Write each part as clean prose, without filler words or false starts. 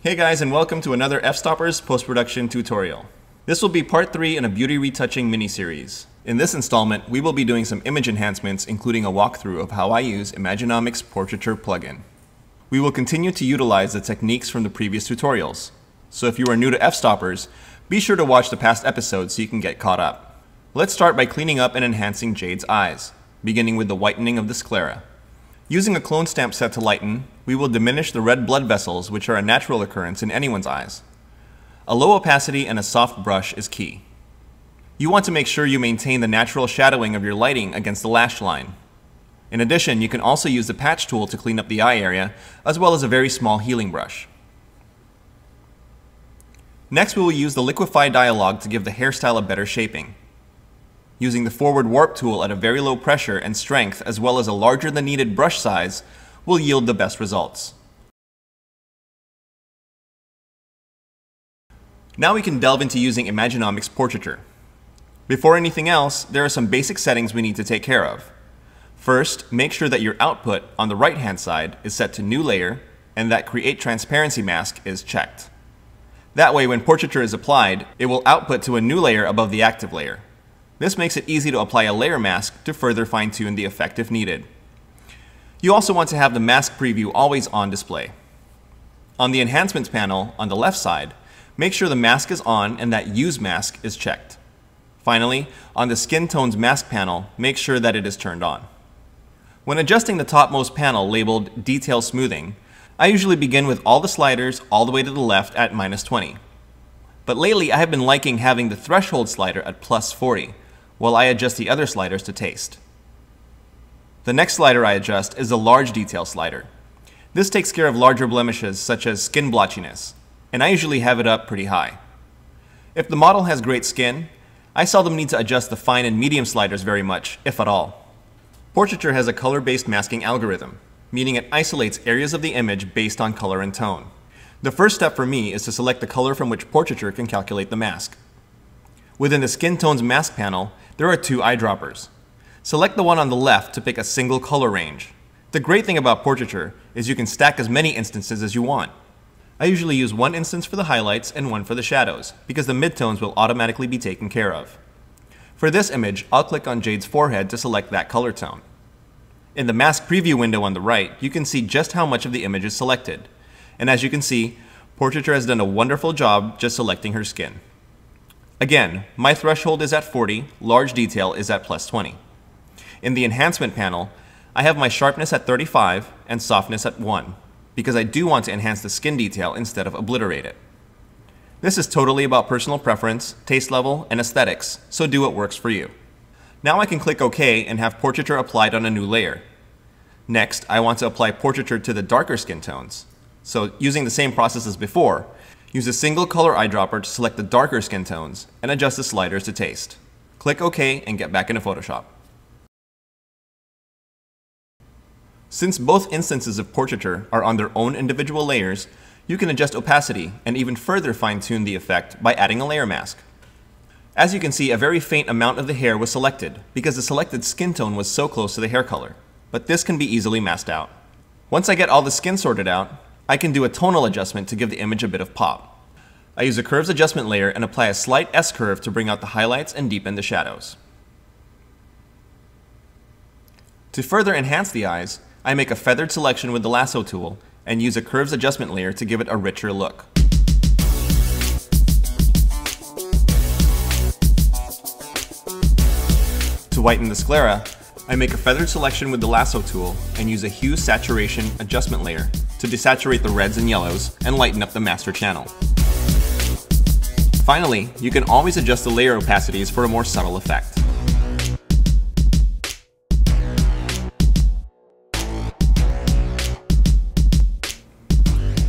Hey guys, and welcome to another F-Stoppers post-production tutorial. This will be part 3 in a beauty retouching mini-series. In this installment, we will be doing some image enhancements, including a walkthrough of how I use Imagenomic Portraiture plugin. We will continue to utilize the techniques from the previous tutorials. So if you are new to F-Stoppers, be sure to watch the past episodes so you can get caught up. Let's start by cleaning up and enhancing Jade's eyes, beginning with the whitening of the sclera. Using a clone stamp set to lighten, we will diminish the red blood vessels, which are a natural occurrence in anyone's eyes. A low opacity and a soft brush is key. You want to make sure you maintain the natural shadowing of your lighting against the lash line. In addition, you can also use the patch tool to clean up the eye area, as well as a very small healing brush. Next, we will use the liquify dialog to give the hairstyle a better shaping. Using the forward warp tool at a very low pressure and strength, as well as a larger than needed brush size, will yield the best results. Now we can delve into using Imagenomic Portraiture. Before anything else, there are some basic settings we need to take care of. First, make sure that your output on the right hand side is set to New Layer and that Create Transparency Mask is checked. That way, when portraiture is applied, it will output to a new layer above the active layer. This makes it easy to apply a layer mask to further fine-tune the effect if needed. You also want to have the mask preview always on display. On the Enhancements panel on the left side, make sure the mask is on and that Use Mask is checked. Finally, on the Skin Tones mask panel, make sure that it is turned on. When adjusting the topmost panel labeled Detail Smoothing, I usually begin with all the sliders all the way to the left at -20. But lately I have been liking having the threshold slider at +40, while I adjust the other sliders to taste. The next slider I adjust is the Large Detail slider. This takes care of larger blemishes such as skin blotchiness, and I usually have it up pretty high. If the model has great skin, I seldom need to adjust the fine and medium sliders very much, if at all. Portraiture has a color-based masking algorithm, meaning it isolates areas of the image based on color and tone. The first step for me is to select the color from which Portraiture can calculate the mask. Within the Skin Tones mask panel, there are 2 eyedroppers. Select the one on the left to pick a single color range. The great thing about Portraiture is you can stack as many instances as you want. I usually use one instance for the highlights and one for the shadows, because the midtones will automatically be taken care of. For this image, I'll click on Jade's forehead to select that color tone. In the mask preview window on the right, you can see just how much of the image is selected. And as you can see, Portraiture has done a wonderful job just selecting her skin. Again, my threshold is at 40, large detail is at +20. In the Enhancement panel, I have my sharpness at 35 and softness at 1, because I do want to enhance the skin detail instead of obliterate it. This is totally about personal preference, taste level, and aesthetics, so do what works for you. Now I can click OK and have Portraiture applied on a new layer. Next, I want to apply Portraiture to the darker skin tones. So using the same process as before, use a single color eyedropper to select the darker skin tones and adjust the sliders to taste. Click OK and get back into Photoshop. Since both instances of Portraiture are on their own individual layers, you can adjust opacity and even further fine-tune the effect by adding a layer mask. As you can see, a very faint amount of the hair was selected because the selected skin tone was so close to the hair color, but this can be easily masked out. Once I get all the skin sorted out, I can do a tonal adjustment to give the image a bit of pop. I use a curves adjustment layer and apply a slight S-curve to bring out the highlights and deepen the shadows. To further enhance the eyes, I make a feathered selection with the lasso tool and use a curves adjustment layer to give it a richer look. To whiten the sclera, I make a feathered selection with the lasso tool and use a hue saturation adjustment layer to desaturate the reds and yellows and lighten up the master channel. Finally, you can always adjust the layer opacities for a more subtle effect.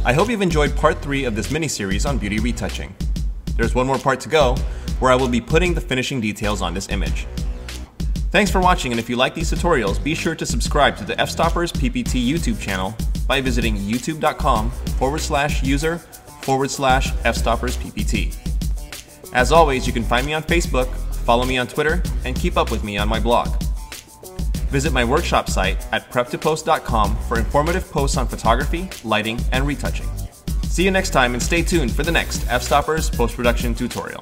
I hope you've enjoyed part 3 of this mini-series on beauty retouching. There's one more part to go, where I will be putting the finishing details on this image. Thanks for watching, and if you like these tutorials, be sure to subscribe to the F-Stoppers PPT YouTube channel by visiting youtube.com/user/F-Stoppers-PPT. As always, you can find me on Facebook, follow me on Twitter, and keep up with me on my blog. Visit my workshop site at prep2post.com for informative posts on photography, lighting, and retouching. See you next time and stay tuned for the next F-Stoppers post-production tutorial.